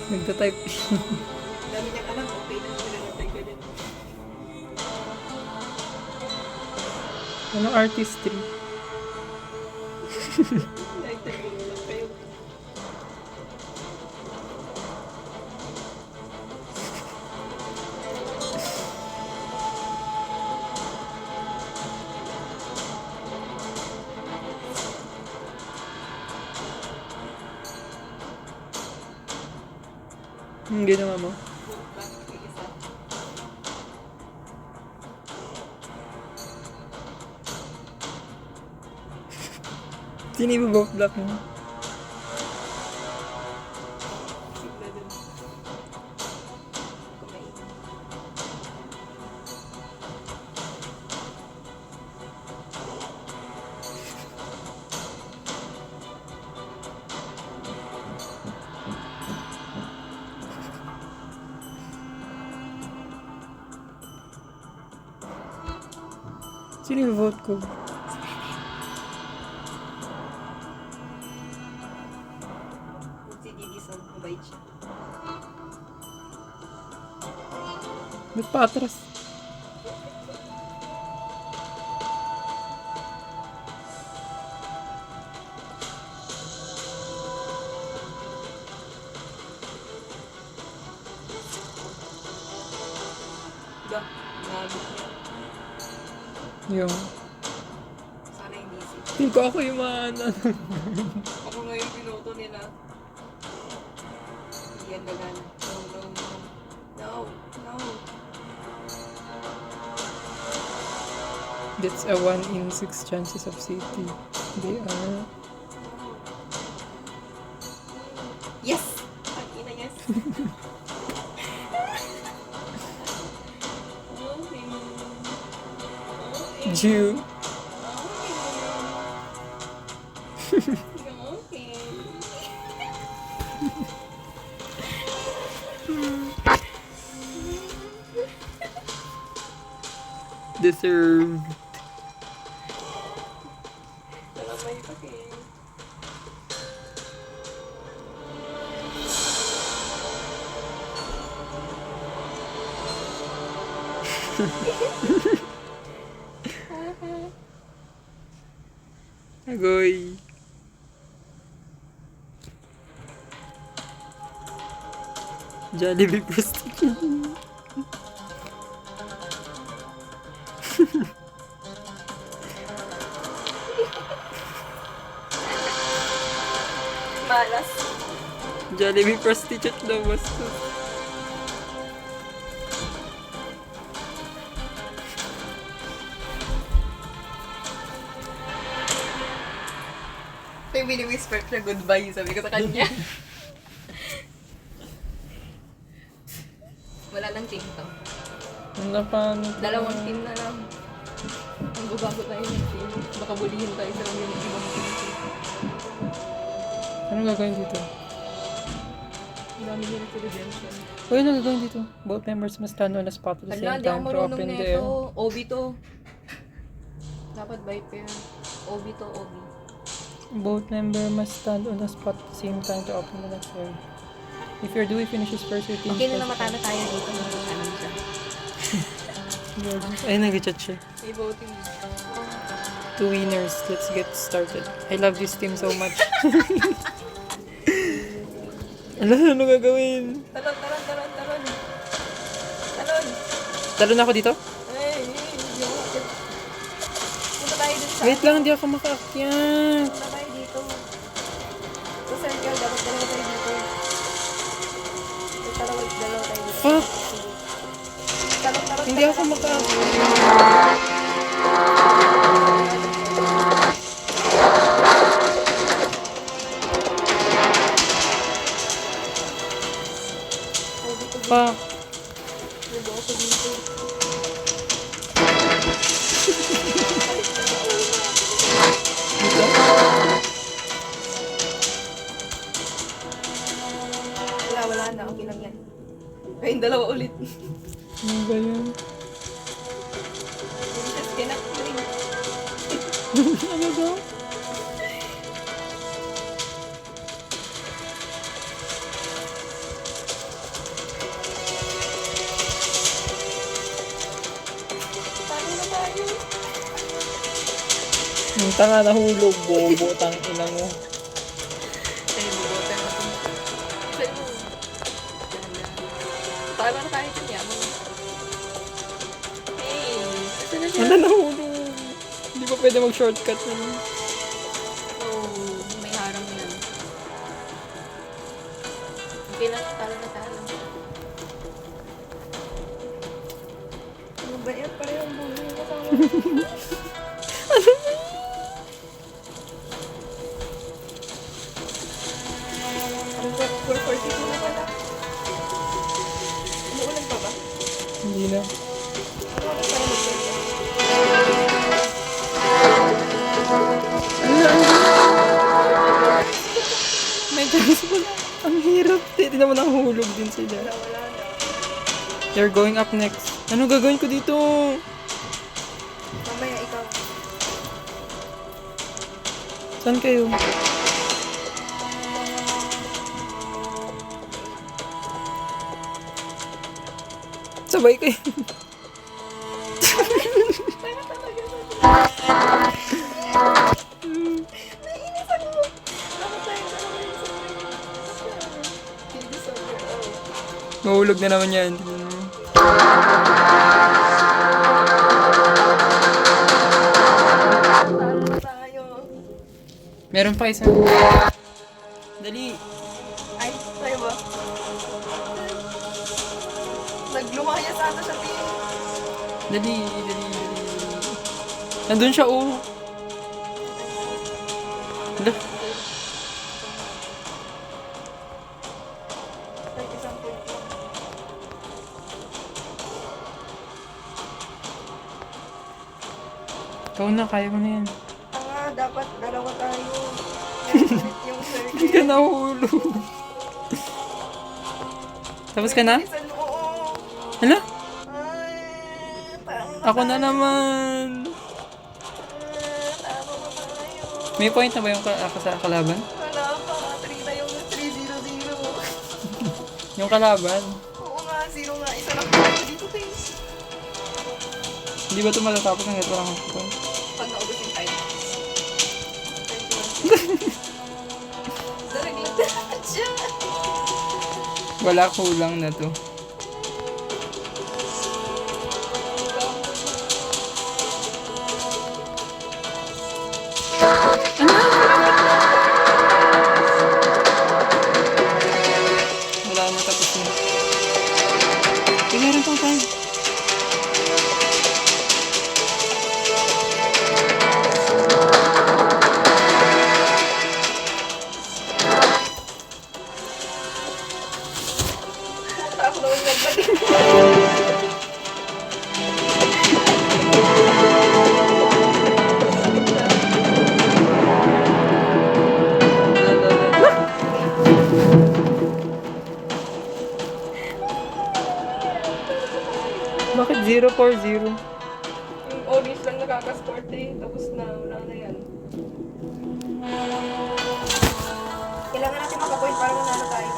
Nagta-type. Dami niyang alam, okay lang sila natay ka din. Anong artistry? Dahil tulong lang kayo. Ginawa mo? Isa. Sino yung vote block mo? Sigla dun. Kumain. Sino yung vote ko? Si Didison, mabait siya. Ba't pa atras? Diba? Nabot niya. Yung... Sana hindi si. Feel ko ako yung ano. Ako ngayon pinuto nila. Yan na gana. No, no, no. No, no. That's a 1 in 6 chances of safety. They are... Yes! Ang ina, yes. Okay. Okay. Jew. Okay. Deserved. Nalamay pa kayo. Agoy. Jollibee prostitute. Malas. Jollibee prostitute daw basta. Ito yung wini-whisper siya goodbye, sabi ko sa kanya. Wala nang team to. Ano pa? Dalawang team na lang. Ang babago tayo ng team. Baka bulihin tayo sa mga ibang team. Ano gagawin dito? Ang dami nila sa redemption. Uy, ano gagawin dito? Both members must stand on a spot at the Hala, same di ako time to marunong open na the... ito. Obi to. Dapat by pair. Obi to, Obi. Both member must stand on a spot at the same time to open the next area. If your Dewey finishes first, your team... Okay na matalo tayo dito. Alam siya. Ay, nag-chat siya. May voting. 2 winners. Let's get started. I love this team so much. Ano gagawin? Talon, talon, talon, talon. Talon. Talon ako dito? Ay, hindi ako akit. Punta tayo dun sa... Wait lang, hindi ako makaakyat. Punta tayo dito. Sa circle, dapat dalawa tayo dito. Dalawa tayo dito. Fuck! Talon, talon, Hindi ako makaakyat. Fuck! Diba ako dito? Wala na. Okay lang yan. Kayong dalawa ulit. Ano ba yan? Just cannot drink. Ano ba? Yung tanga nahulog, bobo, tang ina mo. Ay, bubote na ito. Sa'yo mo. Tayo na tayo ito niya. Hey, asan na siya? Ano nahulog? Hindi pa pwede mag-shortcut na. Oh, may harang yan. Okay na, talo na talo. Ano ba yan? Parang buhay yung kasama. Ano ba? 442 na pala. Umuulan pa ba? Hindi na. Ano ba tayo mag-shortcut? May chance pa na. Ang hirap. Tignan mo nahulog din sila. Wala na. You're going up next. Ano gagawin ko dito? Mamaya ikaw. Saan kayo? Sabay kayo. Nainis ako. Dapat tayo dalawa yung sabay. Hindi sabay. Oh. Mahulog na naman yan. Tingnan mo. Talo na tayo. Meron pa isa. Dali. Ay, tayo ba? Naglumayas ata siya, Pin. Dali. Nandun siya, oh. Hala. Ay, isang point lang. Ikaw na, kaya mo na yan. Dapat dalawa tayo. Ulit yung Hindi ka circle. nahulog. Tapos ka na? Bilisan mo, oo. Hala? Ay, talo Ako na naman. Talo na tayo. May point na ba yung sa kalaban? Wala pa. 3 na yung 3-0-0. Yung kalaban? Oo nga, 0 nga. Isa lang tayo dito, Pin. Hindi ba ito matatapos ng ito lang ako? Pag naubos yung time. Daraglag na siya. Wala, kulang na to. Wala na, tapos na. Meron pang time. Ako naman nagbalik. Bakit 0-4-0? Yung orange lang nakaka-score 3, tapos na, wala na yan. Kailangan natin makapoint para manalo tayo.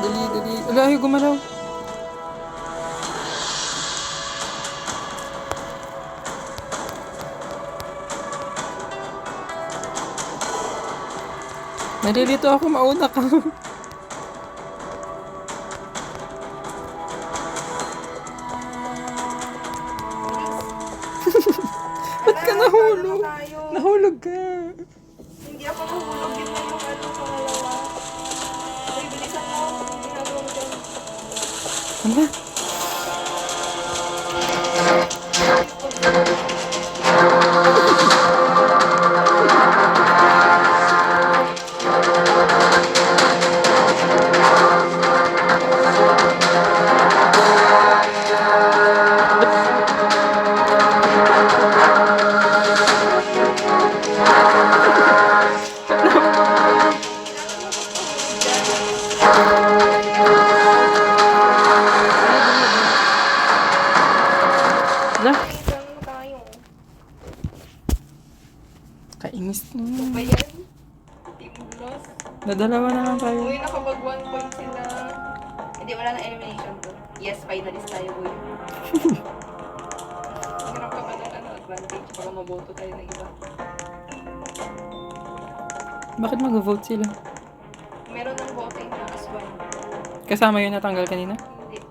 Dali. Ala, ay, gumalaw. Nalilito ako, mauna ka. Ba't ka nahulog? Nahulog ka. Hindi ako nahulog, yun lang yung ano, pangalawa. Ay, bilisan mo. Ginagawa mo dyan. Ano? Ala, Bilisan mo tayo. kainis Ano naman. ba yan? Team loss. Nadalawa na lang tayo. Uy, nakabag 1 point sila. Hindi, wala na elimination to. Yes, finalist tayo, boy. Hirap ka pa ng advantage. Baka maboto tayo ng iba. Bakit mag-vote sila? Meron ng voting na aswang. Kasama yun natanggal kanina? Hindi.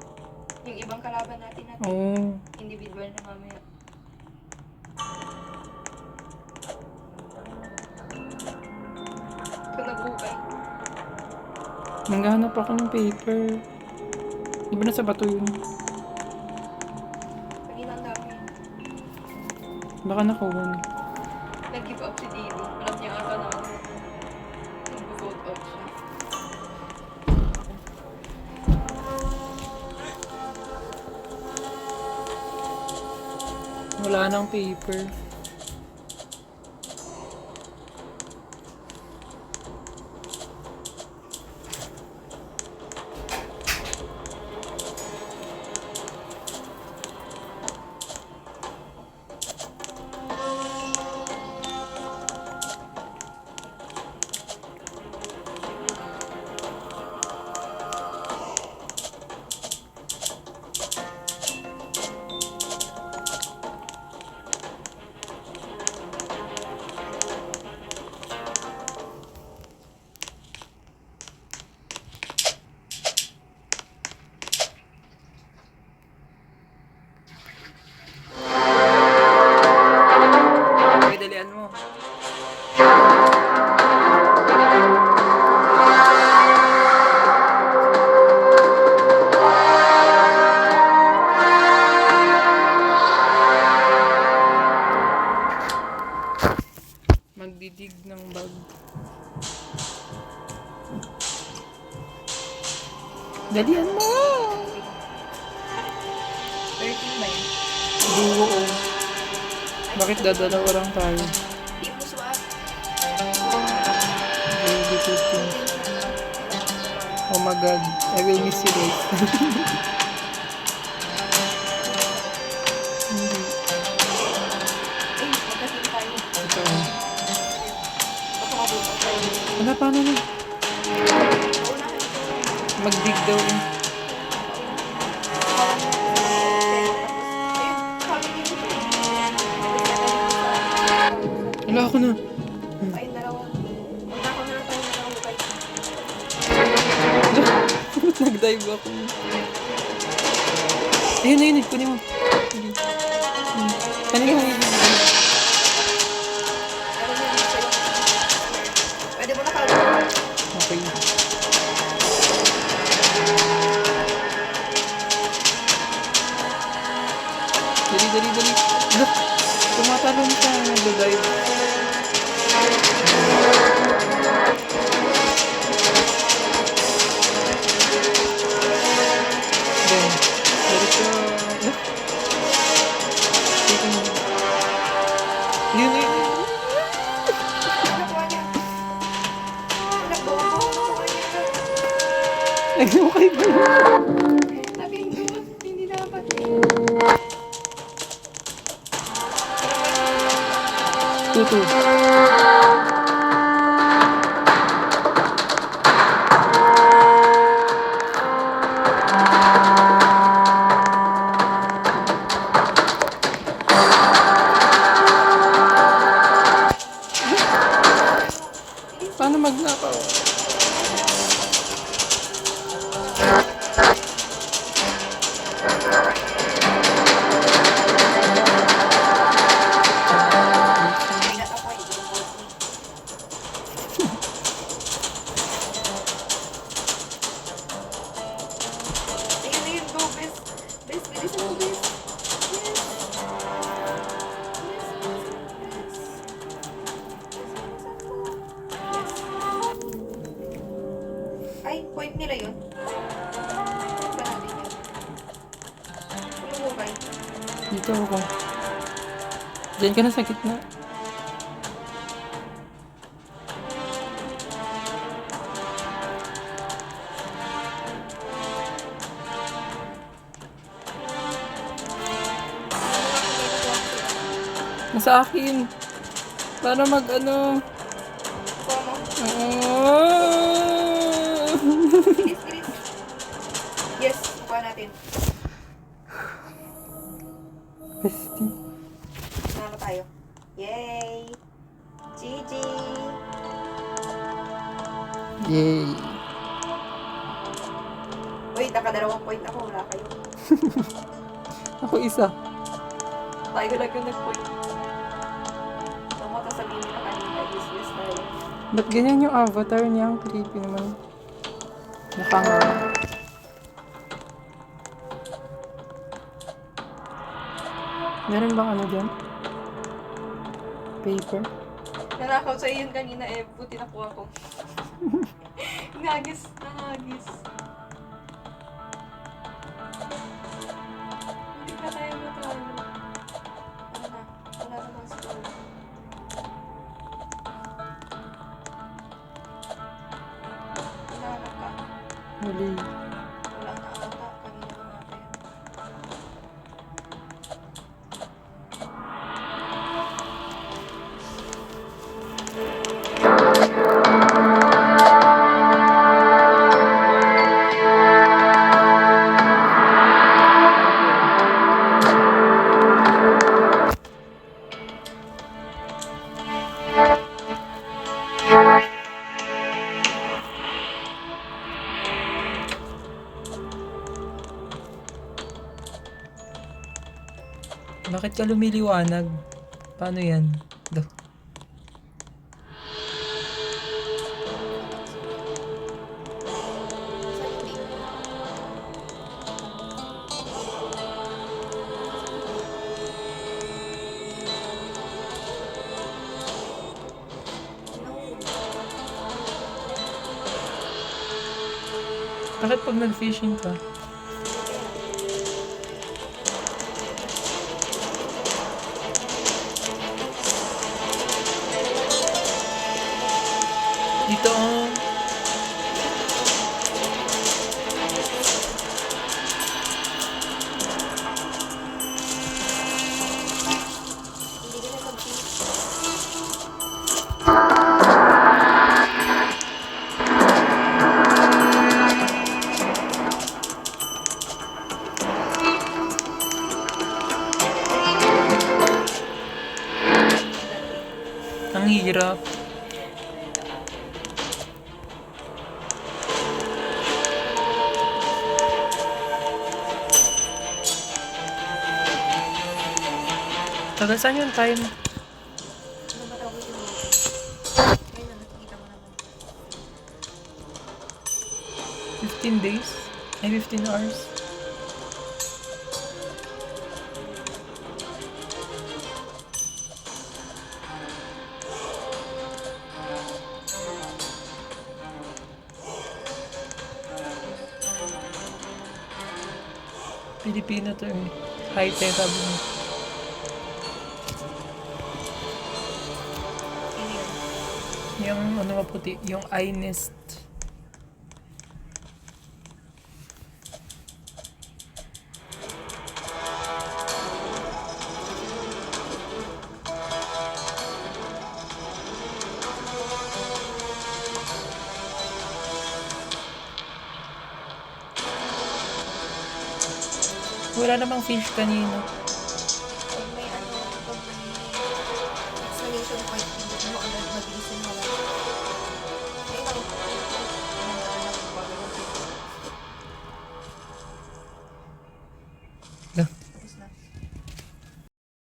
Yung ibang kalaban natin Oo. individual na mamaya. Ito nagbukay. Nanggahanap ako ng paper. Di ba nasa bato yun? Kanina ang dami. Baka nakuha na. Nag-give up si Didi. Alam niya ata na nag-vote out siya. Wala nang paper. Okay, dalian mo. Magdidig ng bag. Dalian mo! 13 ba yun? Duo. Bakit dadalawa lang tayo? Di mo swap. Baby cooking. Oh my god. I will miss you guys. Hindi. Eh, magkasin tayo. Ito. Baka mabuto tayo. Wala, paano na? Una ka. Magdig daw eh. Wala ako na. Ayun, dalawa. Magkakaw na lang tayo ng hukay. Ba't nag-dive ako? Ayun, ayun, kunin mo. Sige. Kanina mo ibig. Ano yun? Sa'yo. Pwede mo na kagad. Okay. Dali, dali, dali. Look! Tumatalon siya. Nag-dive. Then, diretso. Look! Tingnan mo. Yun, yun, yun. Nakuha niya. Nakuha niya. Okay ba yun? Napindot. Hindi dapat. Tutu. Paano magnakaw? Pinat ako eh. Sige, sige, go, bes. Bes, bilisan mo, bes. Ay, point nila yun. Point ba natin yun? Anong hukay? Dito ako. Diyan ka na sa gitna. Nasa akin. Para mag ano. Kuha mo. Ah! Bilis, bilis. Yes, kuha natin. Bestie. Sama tayo. Yay! GG! Yay. Uy, nakadalawang point ako. Wala kayo. Ako isa. Tayo lang yung nag-point. Ang mga sabihin na kanina, useless na yun. Ba't ganyan yung avatar niya? Ang creepy naman. Nakanga. Meron bang ano dyan? Paper? Nanakaw sa yun kanina eh. Buti nakuha ko. Nagis. Hindi ka tayo matalo. Ano na? Wala namang score. Hinahanap ka. Huli. Wala na ata. Kanina lang natin. Bakit ka lumiliwanag? Paano yan? Bakit pag nag-fishing ka? Dito oh. Hindi ka na mag-finish. Ang hirap. Tagal saan yung time? Ano ba tawag yun? Ayun na, nakikita mo naman. 15 days? Ay, 15 hours? Pilipino to eh. High-tech sabi mo. Sino yun? Yung ano maputi, yung eye nest. Wala namang fish kanina. Pag may ano, pag may exclamation point, hindi mo agad mabilis yung mga. Ayun ako. Yeah.